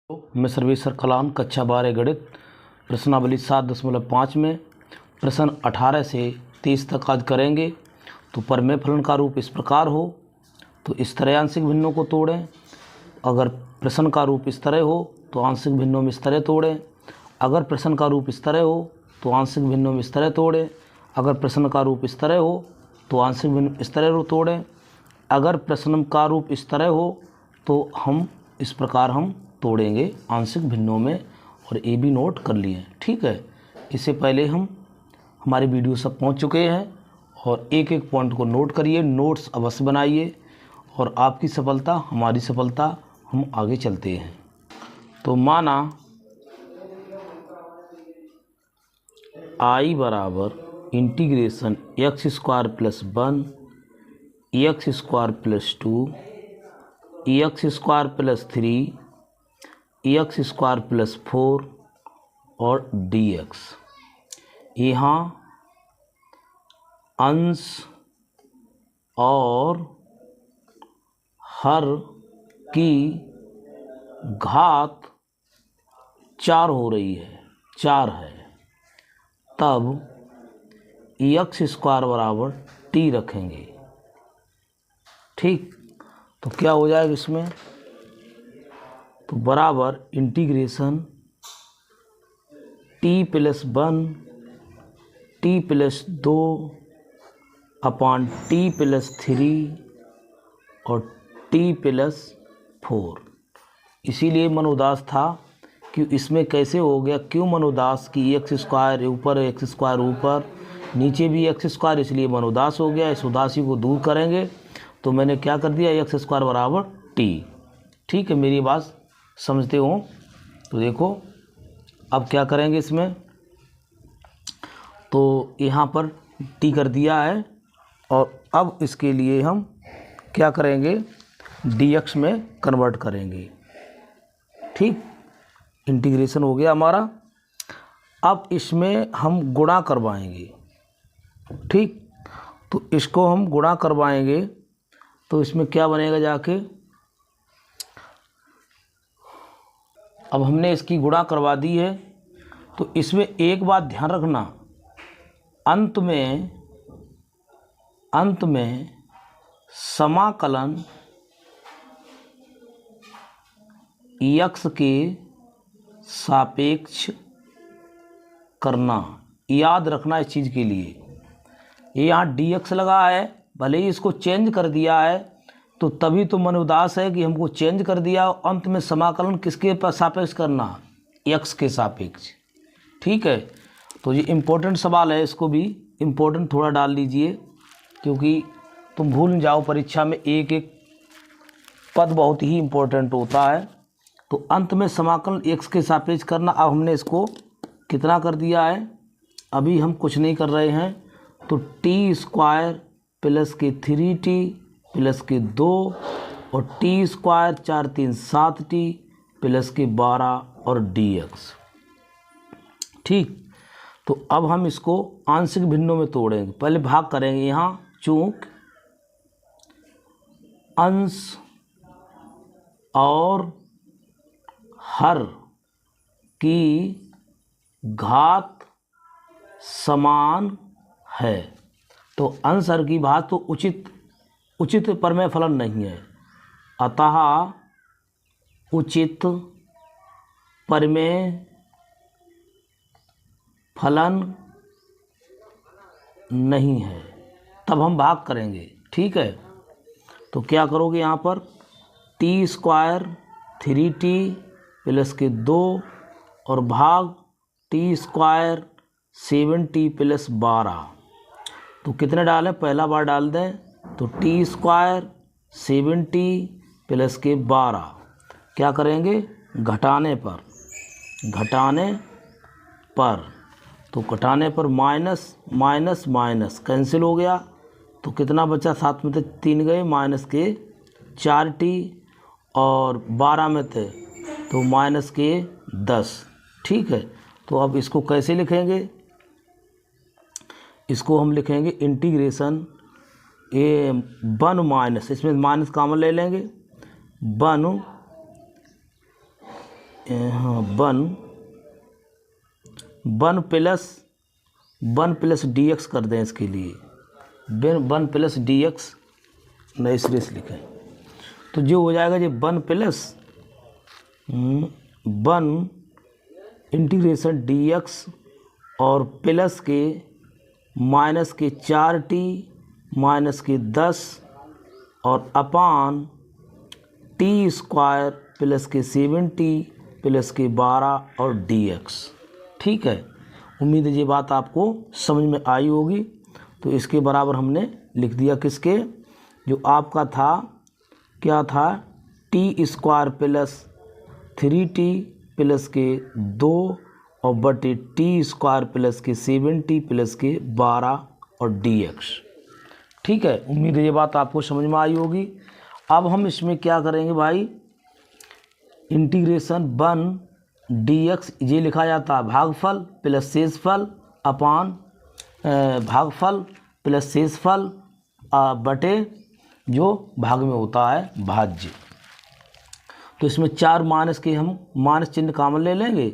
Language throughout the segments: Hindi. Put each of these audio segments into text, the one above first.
मैं सर्वेश्वर कलाम कक्षा 12 गणित प्रश्नावली 7.5 में प्रश्न 18 से 30 तक आज करेंगे। तो परमेय फलन का रूप इस प्रकार हो तो इस तरह आंशिक भिन्नों को तोड़ें। अगर प्रश्न का रूप इस तरह हो तो आंशिक भिन्नों में इस तरह तोड़ें। अगर प्रश्न का रूप इस तरह हो तो आंशिक भिन्नों में इस तरह तोड़ें। अगर प्रश्न का रूप इस तरह हो तो आंशिक भिन्न इस तरह तोड़ें। अगर प्रश्न का रूप इस तरह हो तो हम इस प्रकार हम तोड़ेंगे आंशिक भिन्नों में। और ये भी नोट कर लिए, ठीक है। इससे पहले हमारे वीडियो सब पहुंच चुके हैं और एक एक पॉइंट को नोट करिए, नोट्स अवश्य बनाइए। और आपकी सफलता हमारी सफलता, हम आगे चलते हैं। तो माना I बराबर integration x square plus 1 x square plus 2 x square plus 3 X square plus 4 और dx। यहाँ अंश और हर की घात 4 हो रही है, 4 है, तब एक्स स्क्वायर बराबर t रखेंगे, ठीक। तो क्या हो जाएगा इसमें, तो बराबर integration t plus 1 t plus 2 upon t plus 3 और t प्लस 4। इसीलिए मन उदास था कि इसमें कैसे हो गया, क्यों मन उदास कि एक्स स्क्वायर ऊपर एक्स स्क्वायर ऊपर नीचे भी एक्स स्क्वायर, इसलिए मन उदास हो गया। इस उदासी को दूर करेंगे तो मैंने क्या कर दिया, एक्स स्क्वायर बराबर t, ठीक है। मेरी बात समझते हो तो देखो अब क्या करेंगे इसमें, तो यहाँ पर t कर दिया है और अब इसके लिए हम क्या करेंगे, dx में कन्वर्ट करेंगे, ठीक। इंटीग्रेशन हो गया हमारा। अब इसमें हम गुणा करवाएंगे, ठीक। तो इसको हम गुणा करवाएंगे तो इसमें क्या बनेगा जाके, अब हमने इसकी गुणा करवा दी है। तो इसमें एक बात ध्यान रखना, अंत में समाकलन x के सापेक्ष करना, याद रखना इस चीज़ के लिए। ये यहाँ dx लगा है, भले ही इसको चेंज कर दिया है तो तभी तो मन उदास है कि हमको चेंज कर दिया। अंत में समाकलन किसके सापेक्ष करना, x के सापेक्ष, ठीक है। तो ये इम्पोर्टेंट सवाल है, इसको भी इम्पोर्टेंट थोड़ा डाल लीजिए क्योंकि तुम भूल न जाओ परीक्षा में एक एक पद बहुत ही इम्पोर्टेंट होता है। तो अंत में समाकलन x के सापेक्ष करना। अब हमने इसको कितना कर दिया है, अभी हम कुछ नहीं कर रहे हैं। तो टी स्क्वायर प्लस के 3t प्लस के 2 और टी स्क्वायर 4 3 7t प्लस के 12 और dx, ठीक। तो अब हम इसको आंशिक भिन्नों में तोड़ेंगे, पहले भाग करेंगे। यहाँ चूंकि अंश और हर की घात समान है तो अंश हर की घात तो उचित परमेय फलन नहीं है, अतः उचित परमेय फलन नहीं है, तब हम भाग करेंगे, ठीक है। तो क्या करोगे यहाँ पर, टी स्क्वायर 3t प्लस के 2 और भाग टी स्क्वायर 7t प्लस 12। तो कितने डालें, पहला बार डाल दें तो टी स्क्वायर 7t प्लस के 12, क्या करेंगे घटाने पर तो घटाने पर माइनस माइनस माइनस कैंसिल हो गया। तो कितना बचा, 7 में थे 3 गए, माइनस के 4t और 12 में थे तो माइनस के 10, ठीक है। तो अब इसको कैसे लिखेंगे, इसको हम लिखेंगे इंटीग्रेशन ये 1 माइनस, इसमें माइनस कॉमन ले लेंगे, 1 हाँ, वन प्लस डी एक्स कर दें इसके लिए, वन प्लस डी एक्स नए सिरे से लिखें तो जो हो जाएगा ये वन इंटीग्रेशन डी एक्स और प्लस के माइनस के 4t माइनस के 10 और अपान टी स्क्वायर प्लस के 7t प्लस के 12 और dx। ठीक है, उम्मीद है ये बात आपको समझ में आई होगी। तो इसके बराबर हमने लिख दिया किसके, जो आपका था क्या था, T square plus 3t plus के 2 और बटे टी स्क्वायर प्लस के 7t प्लस के 12 और dx। ठीक है, उम्मीद है ये बात आपको समझ में आई होगी। अब हम इसमें क्या करेंगे भाई, इंटीग्रेशन 1 dx ये लिखा जाता है भागफल प्लस शेषफल अपान भागफल प्लस शेषफल बटे जो भाग में होता है भाज्य। तो इसमें 4 माइनस के हम माइनस चिन्ह कॉमन ले लेंगे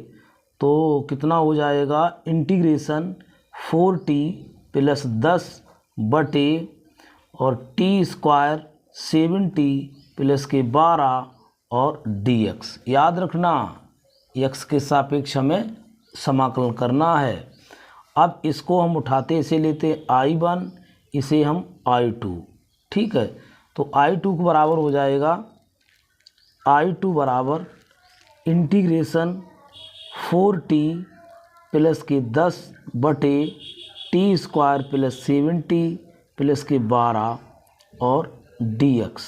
तो कितना हो जाएगा, इंटीग्रेशन 4t प्लस 10 बटे और टी स्क्वायर 7t प्लस के 12 और dx। याद रखना x के सापेक्ष हमें समाकलन करना है। अब इसको हम उठाते इसे लेते I1, इसे हम I2। ठीक है, तो I2 के बराबर हो जाएगा, I2 बराबर इंटीग्रेशन 4t प्लस के 10 बटे T square plus 7t plus के 12 और dx।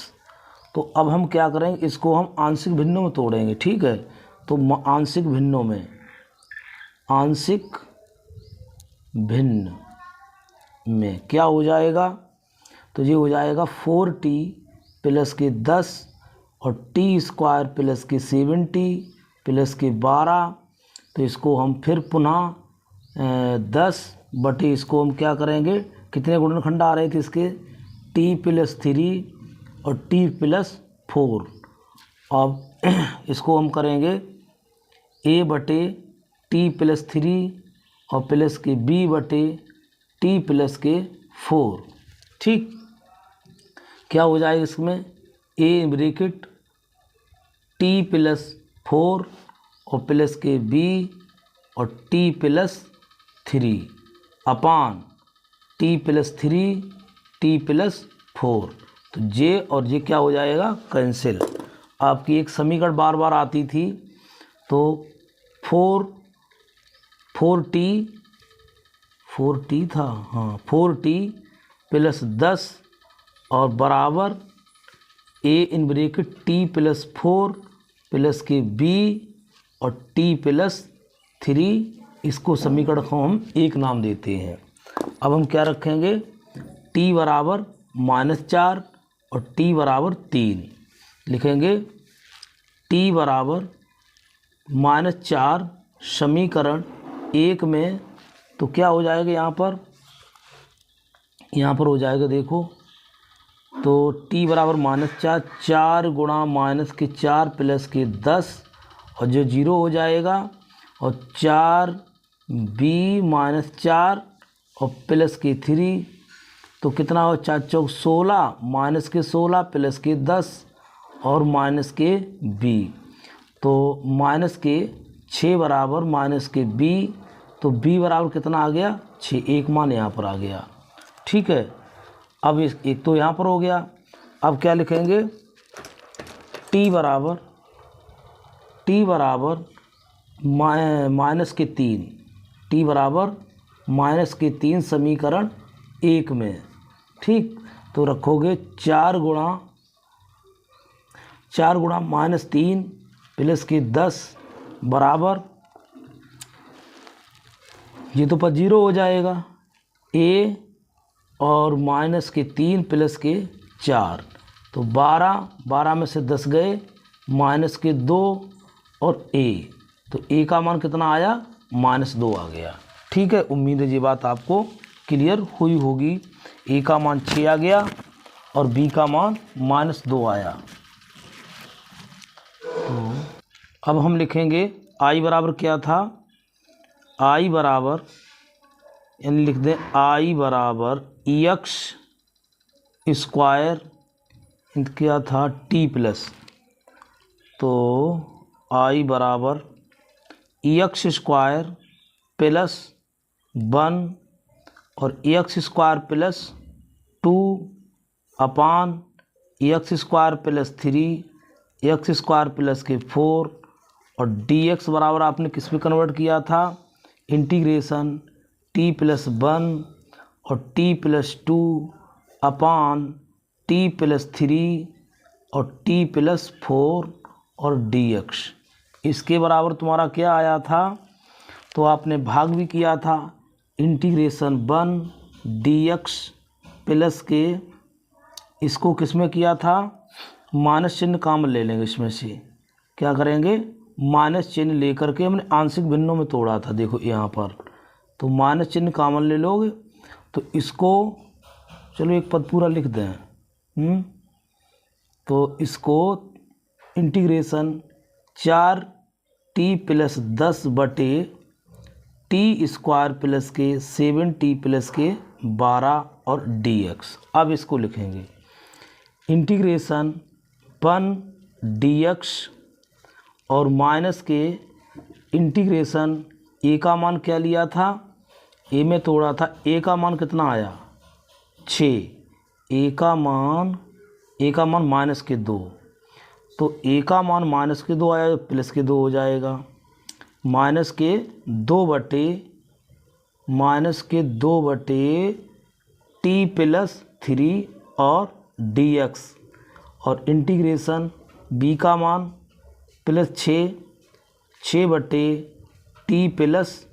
तो अब हम क्या करेंगे, इसको हम आंशिक भिन्नों में तोड़ेंगे। ठीक है, तो आंशिक भिन्न में क्या हो जाएगा, तो ये हो जाएगा 4t प्लस के 10 और टी स्क्वायर प्लस के 7t प्लस के 12। तो इसको हम फिर पुनः 10 बटे इसको हम क्या करेंगे, कितने गुणनखंड आ रहे थे इसके, t प्लस 3 और t प्लस 4। अब इसको हम करेंगे a बटे t प्लस 3 और प्लस के b बटे t प्लस के 4। ठीक, क्या हो जाएगा इसमें, a ब्रैकेट t प्लस 4 और प्लस के b और t प्लस 3 अपान t प्लस 3 t प्लस 4। तो जे और जे क्या हो जाएगा, कैंसिल। आपकी एक समीकरण बार बार आती थी, तो 4t था, हाँ 4t प्लस 10 और बराबर a in bracket t plus 4 plus के b और t प्लस 3। इसको समीकरण को हम एक नाम देते हैं। अब हम क्या रखेंगे, t बराबर -4 और t बराबर 3 लिखेंगे। t बराबर -4 समीकरण 1 में, तो क्या हो जाएगा यहाँ पर हो जाएगा, देखो तो t बराबर -4, 4 गुणा माइनस के 4 प्लस के 10 और जो 0 हो जाएगा और 4b -4 और प्लस के 3। तो कितना हो, 4 चौक 16 माइनस के 16 प्लस के 10 और माइनस के b। तो माइनस के 6 बराबर माइनस के b, तो b बराबर कितना आ गया, 6। एक मान यहाँ पर आ गया। ठीक है, अब एक तो यहाँ पर हो गया। अब क्या लिखेंगे, t बराबर माइनस के 3, t बराबर माइनस के 3 समीकरण 1 में। ठीक, तो रखोगे 4 गुणा -3 प्लस के 10 बराबर, ये तो पर 0 हो जाएगा, a और माइनस के 3 प्लस के 4। तो 12 में से 10 गए, माइनस के 2 और a, तो a का मान कितना आया, -2 आ गया। ठीक है, उम्मीद है ये बात आपको क्लियर हुई होगी। a का मान 6 आ गया और b का मान -2 आया। तो अब हम लिखेंगे आई बराबर क्या था, आई बराबर यानी लिख दें आई बराबर एक्स स्क्वायर क्या था टी प्लस, तो आई बराबर एक्स स्क्वायर प्लस 1 और एक्स स्क्वायर प्लस 2 अपान X square plus 3 X square plus के 4 और डी एक्स बराबर आपने किस में कन्वर्ट किया था, इंटीग्रेशन टी प्लस 1 और टी प्लस 2 अपान टी प्लस 3 और टी प्लस 4 और डी एक्स। इसके बराबर तुम्हारा क्या आया था, तो आपने भाग भी किया था, इंटीग्रेशन 1 डी एक्स प्लस के, इसको किस में किया था, माइनस चिन्ह कॉमन ले लेंगे, इसमें से क्या करेंगे, माइनस चिन्ह लेकर के हमने आंशिक भिन्नों में तोड़ा था, देखो यहाँ पर, तो माइनस चिन्ह कॉमन ले लोगे तो इसको चलो एक पद पूरा लिख दें, तो इसको इंटीग्रेशन 4 टी प्लस 10 बटे टी स्क्वायर प्लस के 7 टी प्लस के 12 और डी एक्स। अब इसको लिखेंगे इंटीग्रेशन 1 डी एक्स और माइनस के इंटीग्रेशन ए का मान क्या लिया था, ए में तोड़ा था, ए का मान कितना आया 6, ए का मान माइनस के 2, तो ए का मान माइनस के 2 आया, प्लस के 2 हो जाएगा, माइनस के 2 बटे टी प्लस 3 और डी एक्स और इंटीग्रेशन बी का मान प्लस 6 बटे टी प्लस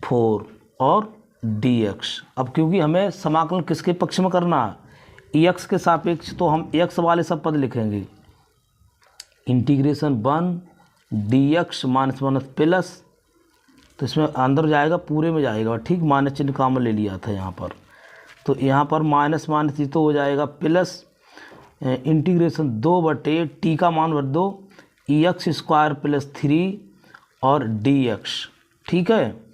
4 और डी एक्स। अब क्योंकि हमें समाकलन किसके पक्ष में करना है, एक्स के सापेक्ष, तो हम एक्स वाले सब पद लिखेंगे, integration 1 D x minus minus plus, तो इसमें अंदर जाएगा पूरे में जाएगा, ठीक, माइनस चिन्ह कॉमन ले लिया था यहाँ पर, तो यहाँ पर माइनस माइनस तो हो जाएगा प्लस, इंटीग्रेशन 2 बटे टी का मान भर दो एक्स स्क्वायर प्लस 3 और डी एक्स, ठीक है,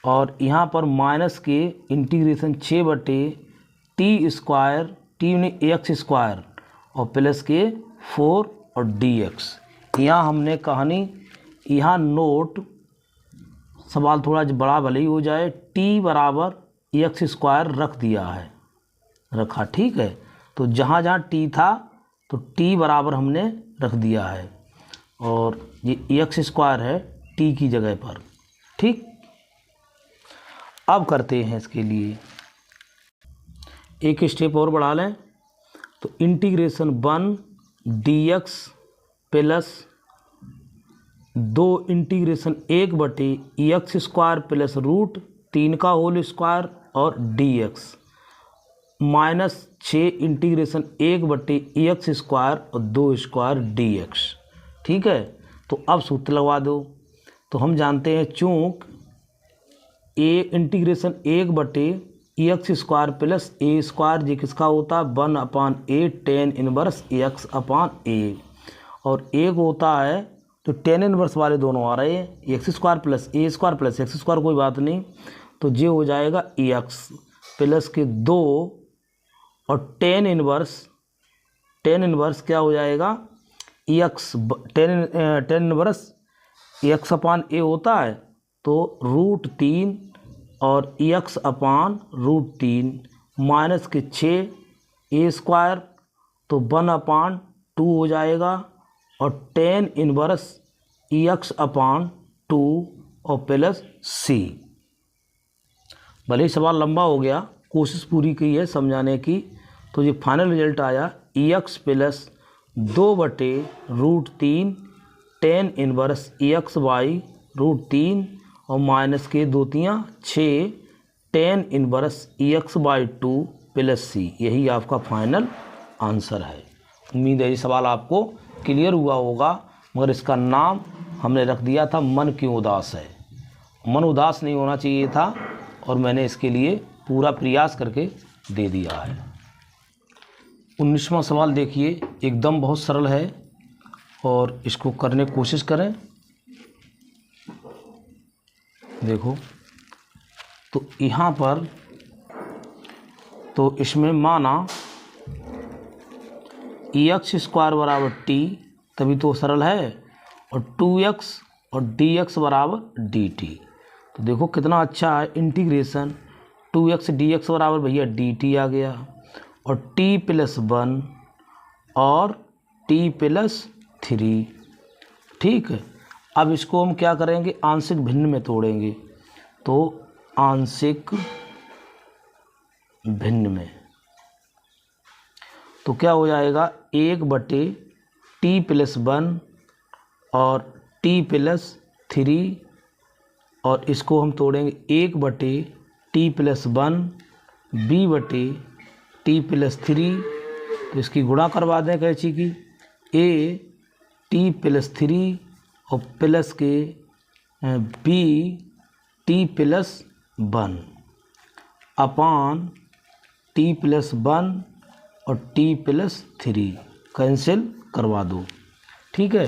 और यहाँ पर माइनस के इंटीग्रेशन 6 बटे टी स्क्वायर, टी ने एक्स स्क्वायर और प्लस के 4 और डी एक्स। यहाँ हमने कहानी, यहाँ नोट, सवाल थोड़ा बड़ा भले ही हो जाए, टी बराबर एक्स स्क्वायर रख दिया है, रखा, ठीक है, तो जहाँ जहाँ टी था तो टी बराबर हमने रख दिया है, और ये एक्स स्क्वायर है टी की जगह पर, ठीक। अब करते हैं इसके लिए एक स्टेप और बढ़ा लें, तो integration 1 D X plus 2 integration 1 बटे एक्स स्क्वायर प्लस रूट 3 का होल स्क्वायर और डी एक्स माइनस 6 इंटीग्रेशन 1 बटे एक्स स्क्वायर और 2 स्क्वायर डी एक्स, ठीक है। तो अब सूत्र लगवा दो, तो हम जानते हैं चूँक ए इंटीग्रेशन 1 बटे एक्स स्क्वायर प्लस ए स्क्वायर जी किसका होता है 1 अपान ए टेन इनवर्स एक्स अपान ए, और एक होता है तो टेन इनवर्स वाले दोनों आ रहे हैं, एक्स स्क्वायर प्लस ए स्क्वायर प्लस एक्स स्क्वायर, कोई बात नहीं, तो ये हो जाएगा एक्स प्लस के 2 और टेन इनवर्स क्या हो जाएगा एक्स, टेन इनवर्स एक्स अपान ए होता है, तो रूट 3 और एक्स अपान रूट 3 माइनस के 6 ए स्क्वायर, तो 1 अपान 2 हो जाएगा, और टेन इनवर्स एक्स अपान 2 और प्लस सी। भले ही सवाल लंबा हो गया, कोशिश पूरी की है समझाने की, तो ये फाइनल रिजल्ट आया एक्स प्लस 2 बटे root 3 tan inverse X by root 3 और माइनस के 2 3 6 tan inverse X by 2 plus C, यही आपका फाइनल आंसर है। उम्मीद है ये सवाल आपको क्लियर हुआ होगा, मगर इसका नाम हमने रख दिया था मन क्यों उदास है। मन उदास नहीं होना चाहिए था, और मैंने इसके लिए पूरा प्रयास करके दे दिया है। 19वां सवाल देखिए, एकदम बहुत सरल है और इसको करने की कोशिश करें। देखो तो यहाँ पर तो इसमें माना एक्स स्क्वायर बराबर टी, तभी तो सरल है, और 2x और dx बराबर dt। तो देखो कितना अच्छा है, इंटीग्रेशन 2x dx बराबर भैया dt आ गया, और t + 1 और t + 3। ठीक है, अब इसको हम क्या करेंगे, आंशिक भिन्न में तोड़ेंगे। तो आंशिक भिन्न में तो क्या हो जाएगा, 1/t + 1 और t + 3, और इसको हम तोड़ेंगे 1/t + 1 b/t + 3। तो इसकी गुणा करवा दें कैंची की, a t + 3 और प्लस के b t + 1 अपान t + 1 और t + 3 कैंसिल करवा दो। ठीक है,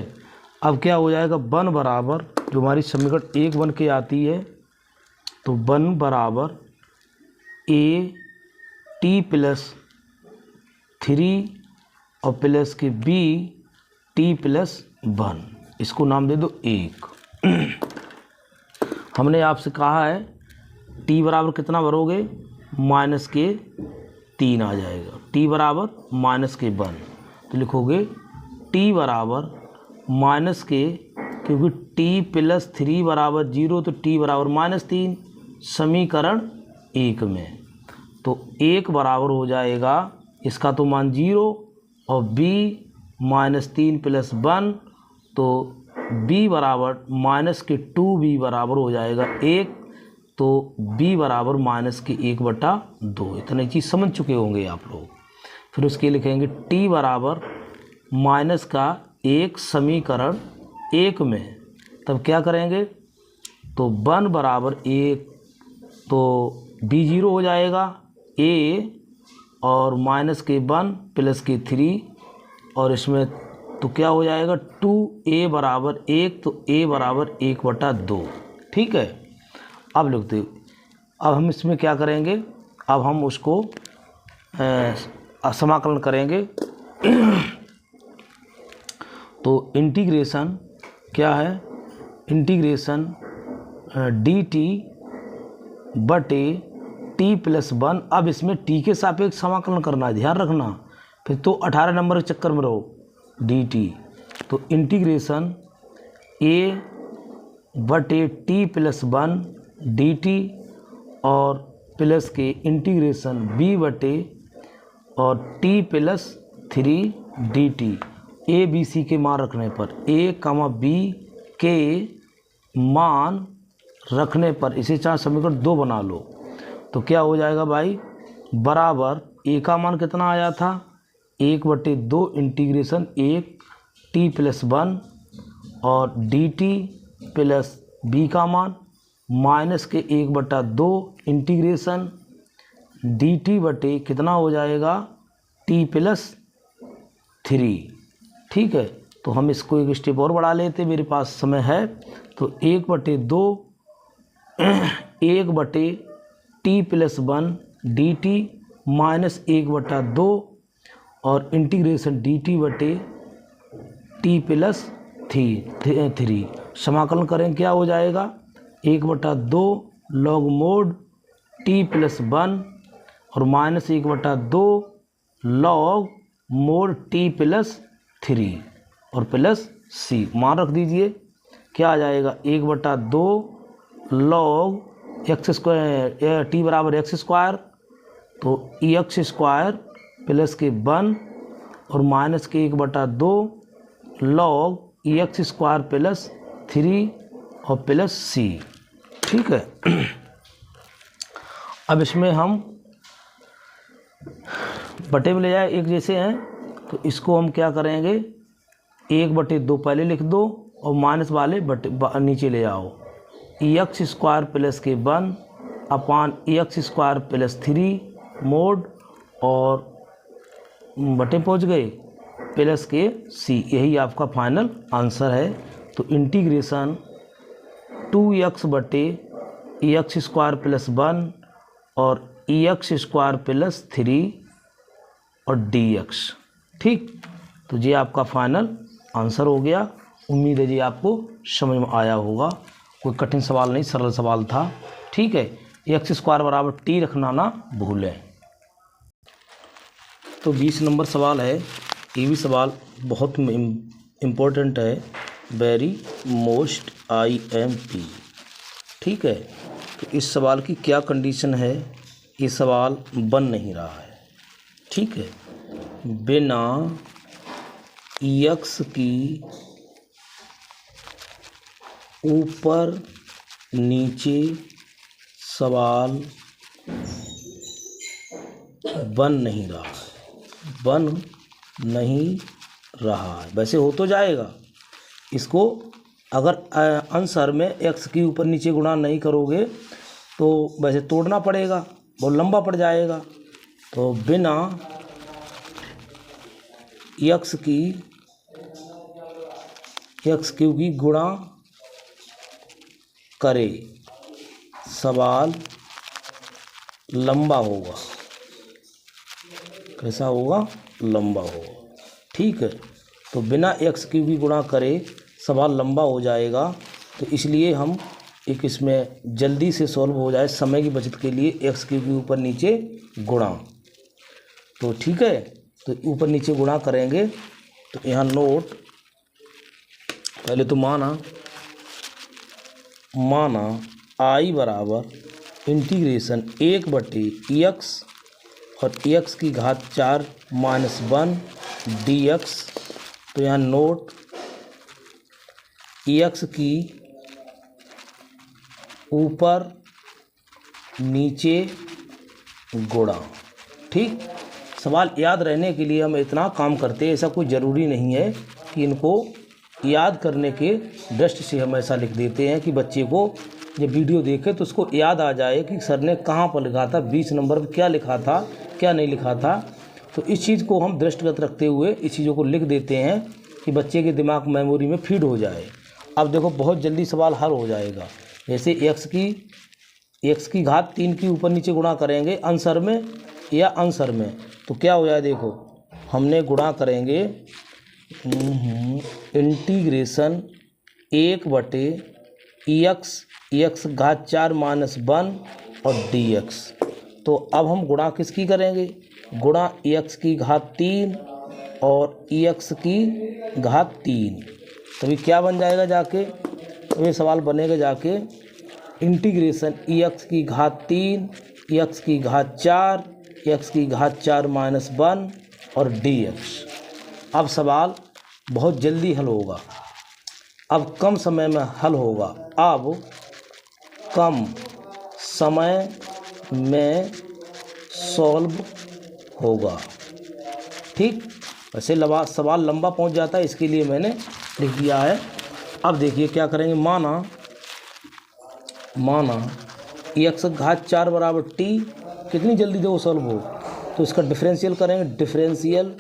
अब क्या हो जाएगा, 1 बराबर जो हमारी समीकरण 1 बन के आती है, तो 1 बराबर a t + 3 और प्लस के b t + 1, इसको नाम दे दो 1। हमने आपसे कहा है t बराबर कितना भरोगे, -3 आ जाएगा, t बराबर -1। तो लिखोगे t बराबर -, क्योंकि t + 3 बराबर 0, तो t बराबर -3 समीकरण 1 में। तो 1 बराबर हो जाएगा, इसका तो मान 0, और b -3 + 1, तो b बराबर -2b बराबर हो जाएगा 1। तो b बराबर -1/2। इतनी चीज़ समझ चुके होंगे आप लोग। फिर उसके लिखेंगे t बराबर -1 समीकरण 1 में, तब क्या करेंगे, तो 1 बराबर 1, तो b 0 हो जाएगा, a और -1 प्लस के 3, और इसमें तो क्या हो जाएगा, 2a बराबर 1, तो a बराबर 1/2। ठीक है, अब लिखते, अब हम इसमें क्या करेंगे, अब हम उसको समाकलन करेंगे। तो इंटीग्रेशन क्या है, इंटीग्रेशन dt बटे t + 1। अब इसमें t के सापेक्ष समाकलन करना है, ध्यान रखना, फिर तो 18 नंबर के चक्कर में रहो। dt तो इंटीग्रेशन a बटे t + 1 dt और प्लस के इंटीग्रेशन b बटे और t + 3 dt। a b c के मान रखने पर, a, b के मान रखने पर इसे चाहे समीकरण 2 बना लो। तो क्या हो जाएगा भाई, बराबर a का मान कितना आया था, 1/2 इंटीग्रेशन 1 t + 1 और dt प्लस b का मान -1/2 इंटीग्रेशन dt बटे कितना हो जाएगा, t + 3। ठीक है, तो हम इसको एक स्टेप और बढ़ा लेते, मेरे पास समय है। तो 1/2 1/t + 1 dt -1/2 और इंटीग्रेशन dt बटे t + 3 समाकलन करें, क्या हो जाएगा, 1/2 log mod t + 1 और -1/2 log mod t + 3 और प्लस c मान रख दीजिए। क्या आ जाएगा, 1/2 log x² t बराबर x², तो x² प्लस के 1 और -1/2 log x² प्लस 3 और प्लस c। ठीक है, अब इसमें हम बटे में ले जाए, एक जैसे हैं, तो इसको हम क्या करेंगे, 1/2 पहले लिख दो और माइनस वाले बटे नीचे ले आओ। x² प्लस के 1 अपान x² प्लस 3 मोड और बटे पहुँच गए प्लस के सी, यही आपका फाइनल आंसर है। तो इंटीग्रेशन 2x बटे एक्स स्क्वायर प्लस 1 और एक्स स्क्वायर प्लस 3 और dx। ठीक, तो ये आपका फाइनल आंसर हो गया। उम्मीद है जी आपको समझ में आया होगा, कोई कठिन सवाल नहीं, सरल सवाल था। ठीक है, एक्स स्क्वायर बराबर टी रखना ना भूलें। तो 20 नंबर सवाल है, ये भी सवाल बहुत इम्पोर्टेंट है, वेरी मोस्ट IMP। ठीक है, तो इस सवाल की क्या कंडीशन है, ये सवाल बन नहीं रहा है। ठीक है, बिना एक्स की ऊपर नीचे सवाल बन नहीं रहा है, बन नहीं रहा है। वैसे हो तो जाएगा, इसको अगर आंसर में एक्स की ऊपर नीचे गुणा नहीं करोगे तो वैसे तोड़ना पड़ेगा, बहुत लंबा पड़ जाएगा। तो बिना एक्स क्यू की गुणा करे सवाल लंबा होगा। कैसा होगा? लंबा होगा। ठीक है, तो बिना एक्स क्यू की गुणा करे सवाल लंबा हो जाएगा। तो इसलिए हम एक इसमें जल्दी से सॉल्व हो जाए समय की बचत के लिए एक्स क्यू के ऊपर नीचे गुणा। तो ठीक है, तो ऊपर नीचे गुणा करेंगे। तो यहाँ नोट, पहले तो माना आई बराबर इंटीग्रेशन 1 बटे एक्स और एक्स की घात 4 माइनस 1 dx। तो यहाँ नोट एक्स की ऊपर नीचे गुणा। ठीक, सवाल याद रहने के लिए हम इतना काम करते हैं, ऐसा कोई ज़रूरी नहीं है कि इनको याद करने के दृष्टि से हम ऐसा लिख देते हैं कि बच्चे को जब वीडियो देखे तो उसको याद आ जाए कि सर ने कहाँ पर लिखा था, 20 नंबर पर क्या लिखा था, क्या नहीं लिखा था। तो इस चीज़ को हम दृष्टिगत रखते हुए इस चीज़ों को लिख देते हैं कि बच्चे के दिमाग मेमोरी में फीड हो जाए। अब देखो बहुत जल्दी सवाल हल हो जाएगा। जैसे एक्स की घात 3 की ऊपर नीचे गुणा करेंगे आंसर में या आंसर में, तो क्या हो जाए, देखो हमने गुणा करेंगे इंटीग्रेशन 1 बटे एक्स घात 4 माइनस 1 और dx। तो अब हम गुणा किसकी करेंगे? गुणा एक्स की घात 3 और एक्स की घात 3। तभी क्या बन जाएगा जाके, तो ये सवाल बनेगा जाके इंटीग्रेशन एक्स की घात 3 एक्स की घात 4 एक्स की घात 4 माइनस 1 और dx। अब सवाल बहुत जल्दी हल होगा, अब कम समय में हल होगा, अब कम समय में सॉल्व होगा। ठीक, वैसे सवाल लंबा पहुंच जाता है, इसके लिए मैंने लिख दिया है। अब देखिए क्या करेंगे, माना एक्स घात 4 बराबर टी, कितनी जल्दी देखो सॉल्व हो, तो इसका डिफरेंशियल करेंगे, differential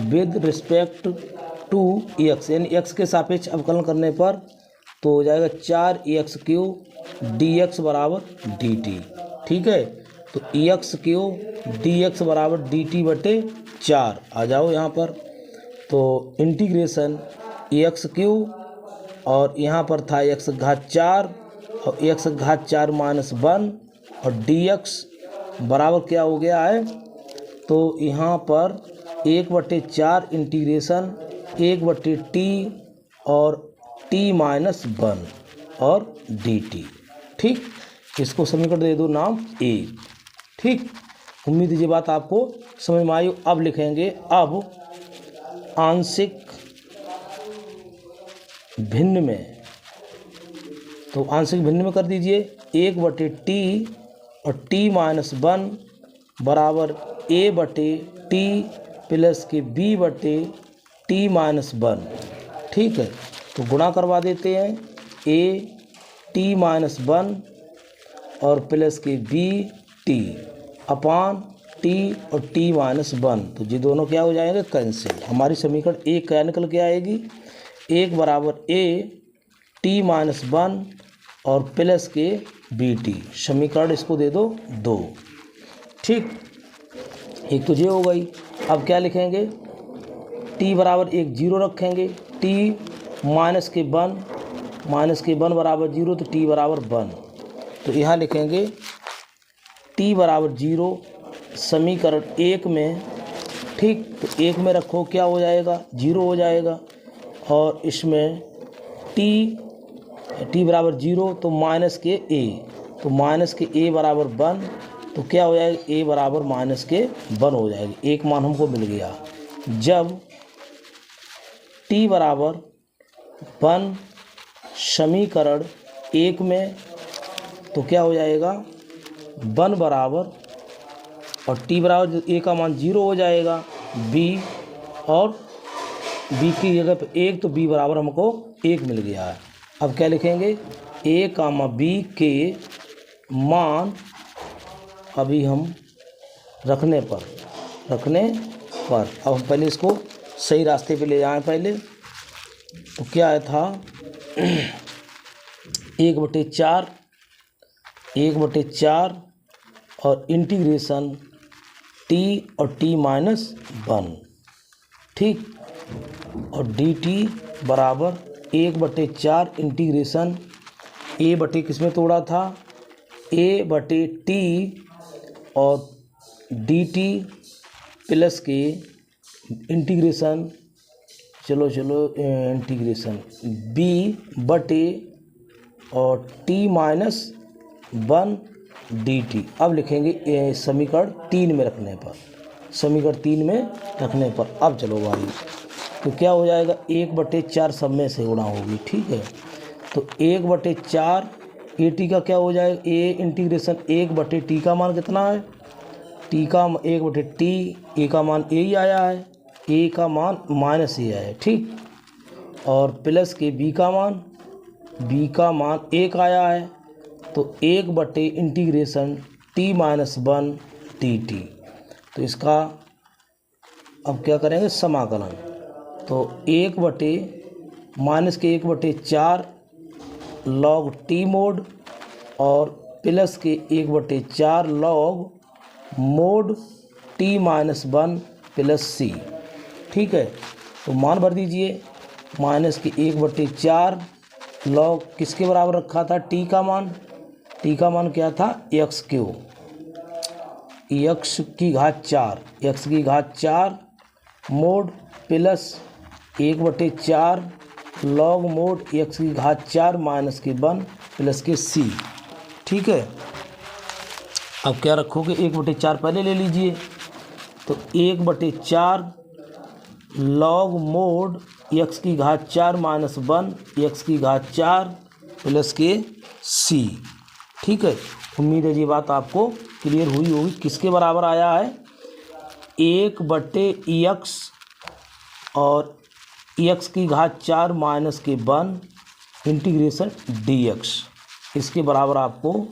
with respect to X, यानी एक्स के सापेक्ष अवकलन करने पर तो हो जाएगा 4x क्यू dx बराबर dt। ठीक है, तो एक्स क्यू dx बराबर dt बटे 4 आ जाओ यहाँ पर। तो इंटीग्रेशन एक्स क्यू और यहाँ पर था एक्स घात 4 और एक्स घात 4 माइनस 1 और dx बराबर क्या हो गया है, तो यहाँ पर 1/4 इंटीग्रेशन 1/t और t माइनस 1 और dt। ठीक, इसको समीकरण दे दो नाम 1। ठीक, उम्मीद ये बात आपको समझ में आई। अब लिखेंगे, अब आंशिक भिन्न में, तो आंशिक भिन्न में कर दीजिए 1/t और t माइनस 1 बराबर a/t प्लस के b/t माइनस 1। ठीक है, तो गुणा करवा देते हैं, a t माइनस 1 और प्लस के b t अपान टी और टी माइनस वन, तो ये दोनों क्या हो जाएंगे, कैंसिल। हमारी समीकरण एक क्या निकल के आएगी, एक बराबर ए टी माइनस वन और प्लस के बी टी। समीकरण इसको दे दो 2। ठीक, एक तो ये हो गई। अब क्या लिखेंगे, टी बराबर एक 0 रखेंगे, टी माइनस के वन बराबर 0, तो टी बराबर 1। तो यहाँ लिखेंगे टी बराबर 0 समीकरण 1 में। ठीक, तो 1 में रखो, क्या हो जाएगा, 0 हो जाएगा। और इसमें टी बराबर 0 तो माइनस के ए, तो माइनस के ए बराबर 1, तो क्या हो जाएगा, ए बराबर माइनस के 1 हो जाएगी। एक मान हमको मिल गया। जब टी बराबर 1 समीकरण 1 में, तो क्या हो जाएगा, 1 बराबर और टी बराबर ए का मान 0 हो जाएगा, बी और बी की जगह पे 1, तो बी बराबर हमको 1 मिल गया है। अब क्या लिखेंगे, ए कामा बी के मान अभी हम रखने पर अब हम पहले इसको सही रास्ते पे ले जाएं। पहले तो क्या था 1/4 और इंटीग्रेशन टी और टी माइनस 1। ठीक, और डी टी बराबर 1/4 इंटीग्रेशन ए बटे किस में तोड़ा था, ए बटे टी और डी टी प्लस के इंटीग्रेशन इंटीग्रेशन बी बटे और टी माइनस 1 डी टी। अब लिखेंगे समीकरण 3 में रखने पर, अब चलो भाई, तो क्या हो जाएगा, 1/4 सब में से गुणा होगी। ठीक है, तो 1/4 ए टी का क्या हो जाएगा, ए इंटीग्रेशन 1/टी का मान कितना है, टी का 1/टी, ए का मान ए ही आया है, ए का मान माइनस ए आया है। ठीक, और प्लस के बी का मान 1 आया है, तो 1 integration T minus 1 D T. तो इसका अब क्या करेंगे, समाकलन। तो 1/-4 लॉग टी मोड और प्लस के 1/4 log mod T minus 1 plus C. ठीक है, तो मान भर दीजिए, माइनस के 1/4 लॉग किसके बराबर रखा था, टी का मान क्या था, एक्स की घात 4 mode plus 1/4 log mode x की घात 4 माइनस के 1 प्लस के सी। ठीक है, अब क्या रखोगे, 1/4 पहले ले लीजिए, तो 1/4 लॉग मोड एक्स की घात 4 माइनस 1 एक्स की घात 4 प्लस के सी। ठीक है, उम्मीद है ये बात आपको क्लियर हुई होगी। किसके बराबर आया है, 1/x और एक्स की घात 4 माइनस के 1 इंटीग्रेशन dx, इसके बराबर आपको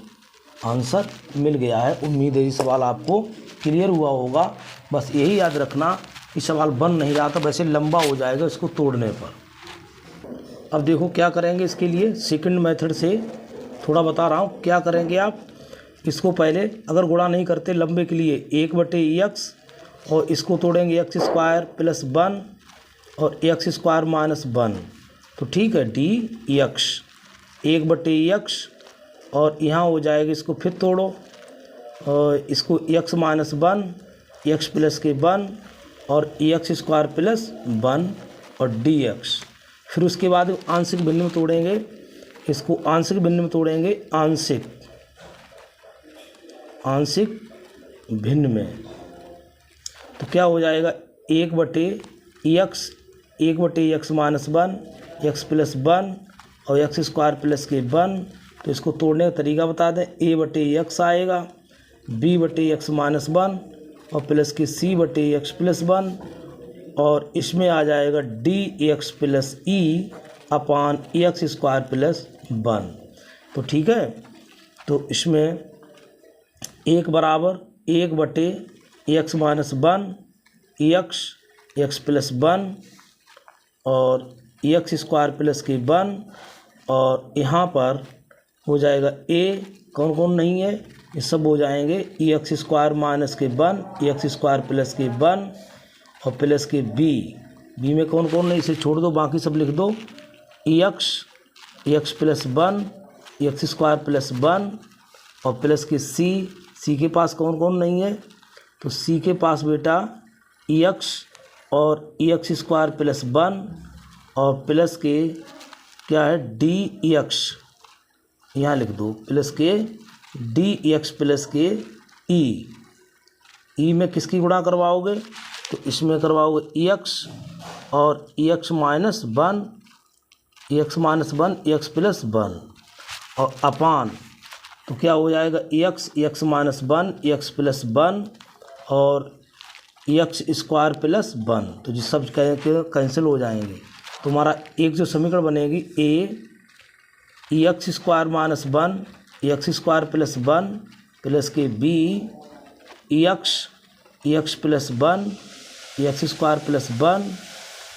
आंसर मिल गया है। उम्मीद है ये सवाल आपको क्लियर हुआ होगा। बस यही याद रखना कि सवाल बन नहीं रहा था, वैसे लंबा हो जाएगा इसको तोड़ने पर। अब देखो क्या करेंगे, इसके लिए सेकंड मेथड से थोड़ा बता रहा हूँ। क्या करेंगे आप, इसको पहले अगर गुणा नहीं करते लंबे के लिए 1/x और इसको तोड़ेंगे x² प्लस 1 और x² माइनस 1, तो ठीक है, dx 1/x और यहाँ हो जाएगा, इसको फिर तोड़ो और इसको x माइनस 1 x प्लस के 1 और x² प्लस 1 और dx। फिर उसके बाद आंशिक भिन्न में तोड़ेंगे, इसको आंशिक भिन्न में तोड़ेंगे, आंशिक भिन्न में, तो क्या हो जाएगा, 1/x माइनस 1 x प्लस 1 और x² प्लस के 1। तो इसको तोड़ने का तरीका बता दें, a/x आएगा, b/x माइनस 1 और प्लस के c/x प्लस 1 और इसमें आ जाएगा dx प्लस e अपान x² प्लस 1। तो ठीक है, तो इसमें 1 बराबर 1/ X minus one x x plus one और एक्स स्क्वायर प्लस के वन और यहाँ पर हो जाएगा ए कौन कौन नहीं है ये सब हो जाएंगे एक्स स्क्वायर माइनस के वन एक्स स्क्वायर प्लस के वन और प्लस के बी में कौन कौन नहीं इसे छोड़ दो बाकी सब लिख दो x x plus one X square plus one और प्लस के सी के पास कौन कौन नहीं है तो सी के पास बेटा एक्स और एक्स स्क्वायर प्लस वन और प्लस के क्या है डी एक्स यहाँ लिख दो प्लस के डी एक्स प्लस के ई में किसकी गुणा करवाओगे तो इसमें करवाओगे एक्स और x minus one x plus one और अपान तो क्या हो जाएगा x minus one x plus one और एक्स स्क्वायर प्लस वन तो जी सब कैंसिल हो जाएंगे। तुम्हारा एक जो समीकरण बनेगी A X square minus one X square plus one plus के B X plus one X square plus one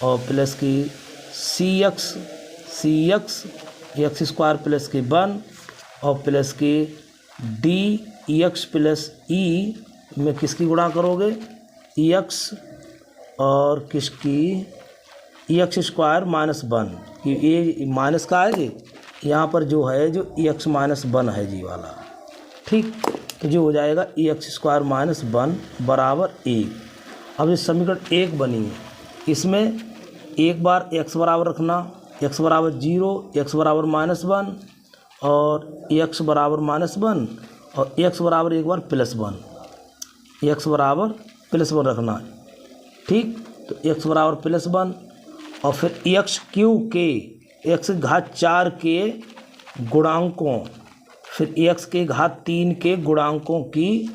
और प्लस की C X X square plus के वन और प्लस के डी एक्स प्लस ई में किसकी गुणा करोगे एक्स और किसकी एक्स स्क्वायर माइनस वन ये माइनस का है जी यहाँ पर जो है जो एक्स माइनस वन है जी वाला ठीक तो जो हो जाएगा एक्स स्क्वायर माइनस वन बराबर एक। अब इस समीकरण एक बनी है इसमें एक बार एक्स बराबर रखना एक्स बराबर जीरो एक्स बराबर माइनस वन और एक्स बराबर माइनस वन और एक्स बराबर एक बार प्लस वन एक्स बराबर प्लस वन रखना ठीक तो एक्स बराबर प्लस वन और फिर एक्स क्यू के एक्स घात 4 के गुणांकों फिर एक्स के घात 3 के गुणांकों की